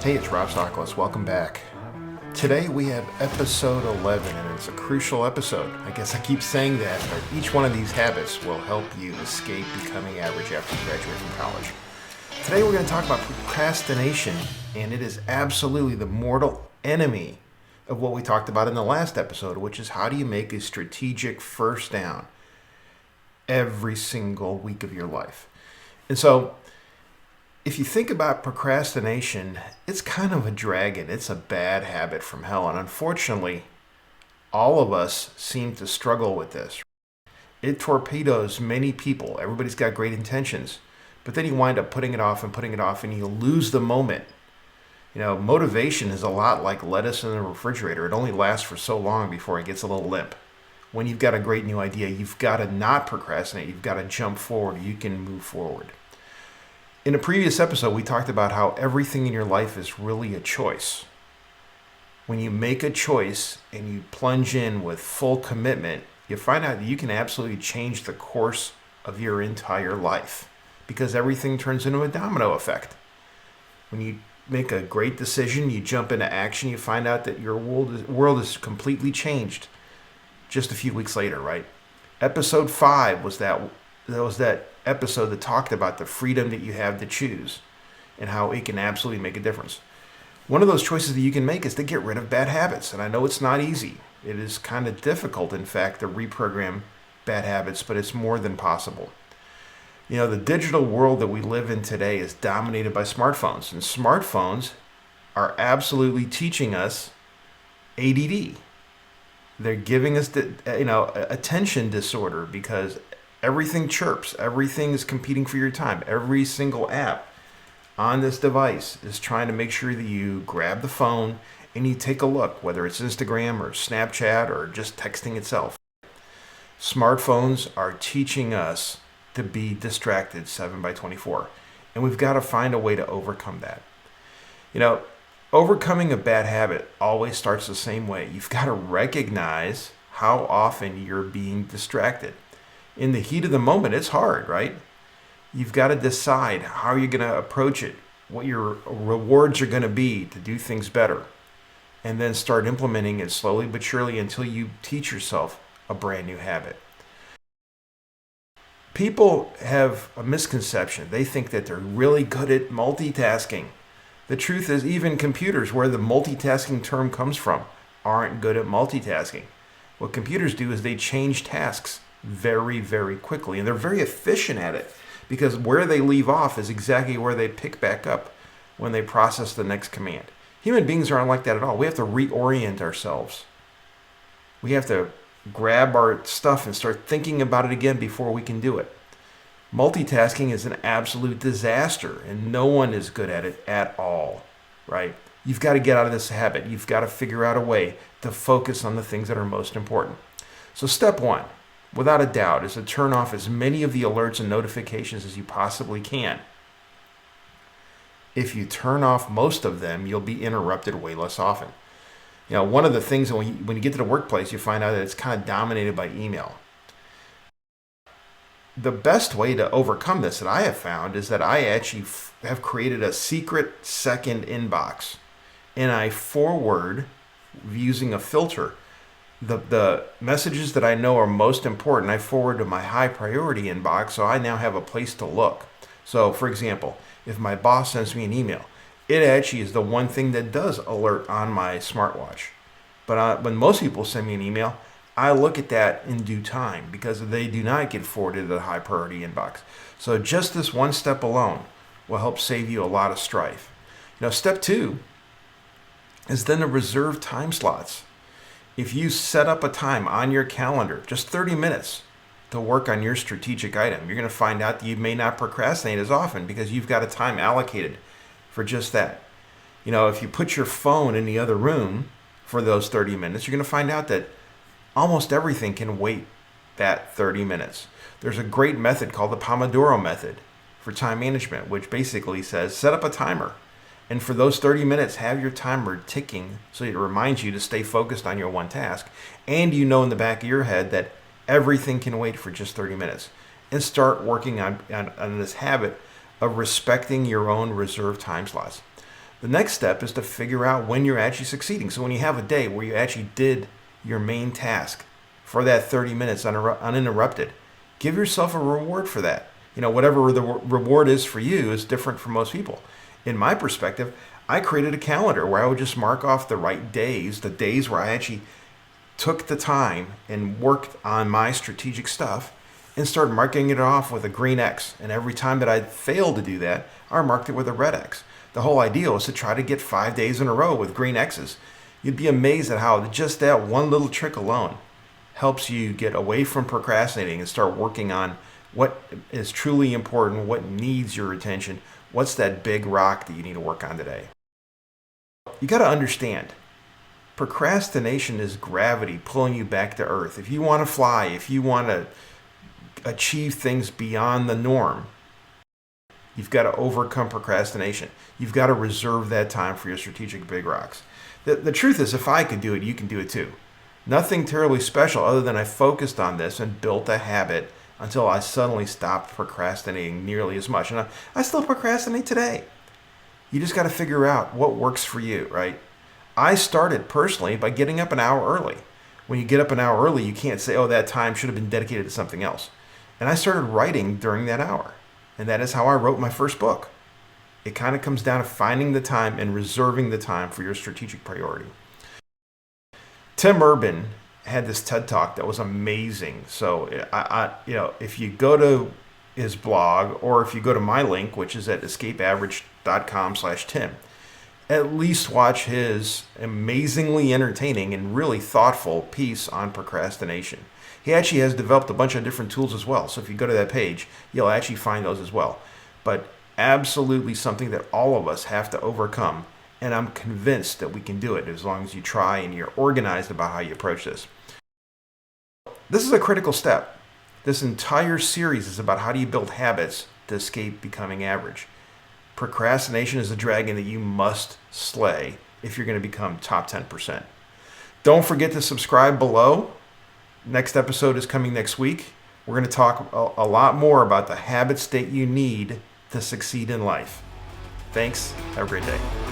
Hey, it's Rob Sakalas. Welcome back. Today we have episode 11, and it's a crucial episode. I guess I keep saying that, but each one of these habits will help you escape becoming average after you graduate from college. Today we're going to talk about procrastination, and it is absolutely the mortal enemy of what we talked about in the last episode, which is how do you make a strategic first down every single week of your life. And so if you think about procrastination, it's kind of a dragon. It's a bad habit from hell. And unfortunately, all of us seem to struggle with this. It torpedoes many people. Everybody's got great intentions. But then you wind up putting it off, and you lose the moment. You know, motivation is a lot like lettuce in the refrigerator. It only lasts for so long before it gets a little limp. When you've got a great new idea, you've got to not procrastinate. You've got to jump forward. You can move forward. In a previous episode, we talked about how everything in your life is really a choice. When you make a choice and you plunge in with full commitment, you find out that you can absolutely change the course of your entire life because everything turns into a domino effect. When you make a great decision, you jump into action, you find out that your world is completely changed just a few weeks later, right? Episode 5 was that episode that talked about the freedom that you have to choose and how it can absolutely make a difference. One of those choices that you can make is to get rid of bad habits. And I know it's not easy. It is kind of difficult, in fact, to reprogram bad habits, but it's more than possible. You know, the digital world that we live in today is dominated by smartphones, and smartphones are absolutely teaching us ADD. They're giving us attention disorder because everything chirps. Everything is competing for your time. Every single app on this device is trying to make sure that you grab the phone and you take a look, whether it's Instagram or Snapchat or just texting itself. Smartphones are teaching us to be distracted 7/24, and we've got to find a way to overcome that. You know, overcoming a bad habit always starts the same way. You've got to recognize how often you're being distracted. In the heat of the moment, it's hard, right? You've got to decide how you're going to approach it, what your rewards are going to be to do things better, and then start implementing it slowly but surely until you teach yourself a brand new habit. People have a misconception. They think that they're really good at multitasking. The truth is, even computers, where the multitasking term comes from, aren't good at multitasking. What computers do is they change tasks very, very quickly, and they're very efficient at it because where they leave off is exactly where they pick back up when they process the next command. Human beings aren't like that at all. We have to reorient ourselves. We have to grab our stuff and start thinking about it again before we can do it. Multitasking is an absolute disaster, and no one is good at it at all, right? You've got to get out of this habit. You've got to figure out a way to focus on the things that are most important. So step 1, without a doubt, is to turn off as many of the alerts and notifications as you possibly can. If you turn off most of them, you'll be interrupted way less often. You know, one of the things when you get to the workplace, you find out that it's kind of dominated by email. The best way to overcome this that I have found is that I actually have created a secret second inbox, and I forward using a filter the messages that I know are most important. I forward to my high priority inbox, so I now have a place to look. So, for example, if my boss sends me an email, it actually is the one thing that does alert on my smartwatch. But when most people send me an email, I look at that in due time because they do not get forwarded to the high priority inbox. So just this one step alone will help save you a lot of strife. You know, step 2 is then to reserve time slots. If you set up a time on your calendar, just 30 minutes to work on your strategic item, you're going to find out that you may not procrastinate as often because you've got a time allocated for just that. You know, if you put your phone in the other room for those 30 minutes, you're going to find out that almost everything can wait that 30 minutes. There's a great method called the Pomodoro method for time management, which basically says set up a timer. And for those 30 minutes, have your timer ticking so it reminds you to stay focused on your one task. And you know in the back of your head that everything can wait for just 30 minutes. And start working on this habit of respecting your own reserved time slots. The next step is to figure out when you're actually succeeding. So when you have a day where you actually did your main task for that 30 minutes uninterrupted, give yourself a reward for that. Whatever the reward is for you is different for most people. In my perspective, I created a calendar where I would just mark off the right days, the days where I actually took the time and worked on my strategic stuff, and started marking it off with a green X. And every time that I failed to do that, I marked it with a red X. The whole idea was to try to get 5 days in a row with green X's. You'd be amazed at how just that one little trick alone helps you get away from procrastinating and start working on what is truly important, what needs your attention, what's that big rock that you need to work on today. You got to understand, procrastination is gravity pulling you back to earth. If you want to fly, if you want to achieve things beyond the norm, you've got to overcome procrastination. You've got to reserve that time for your strategic big rocks. The truth is, if I could do it, you can do it too. Nothing terribly special other than I focused on this and built a habit until I suddenly stopped procrastinating nearly as much. And I still procrastinate today. You just got to figure out what works for you, right? I started personally by getting up an hour early. When you get up an hour early, you can't say, oh, that time should have been dedicated to something else. And I started writing during that hour. And that is how I wrote my first book. It kind of comes down to finding the time and reserving the time for your strategic priority. Tim Urban had this TED Talk that was amazing. So, if you go to his blog or if you go to my link, which is at EscAvg.com/Tim, at least watch his amazingly entertaining and really thoughtful piece on procrastination. He actually has developed a bunch of different tools as well. So if you go to that page, you'll actually find those as well. But absolutely something that all of us have to overcome. And I'm convinced that we can do it as long as you try and you're organized about how you approach this. This is a critical step. This entire series is about how do you build habits to escape becoming average. Procrastination is a dragon that you must slay if you're going to become top 10%. Don't forget to subscribe below. Next episode is coming next week. We're going to talk a lot more about the habits that you need to succeed in life. Thanks. Have a great day.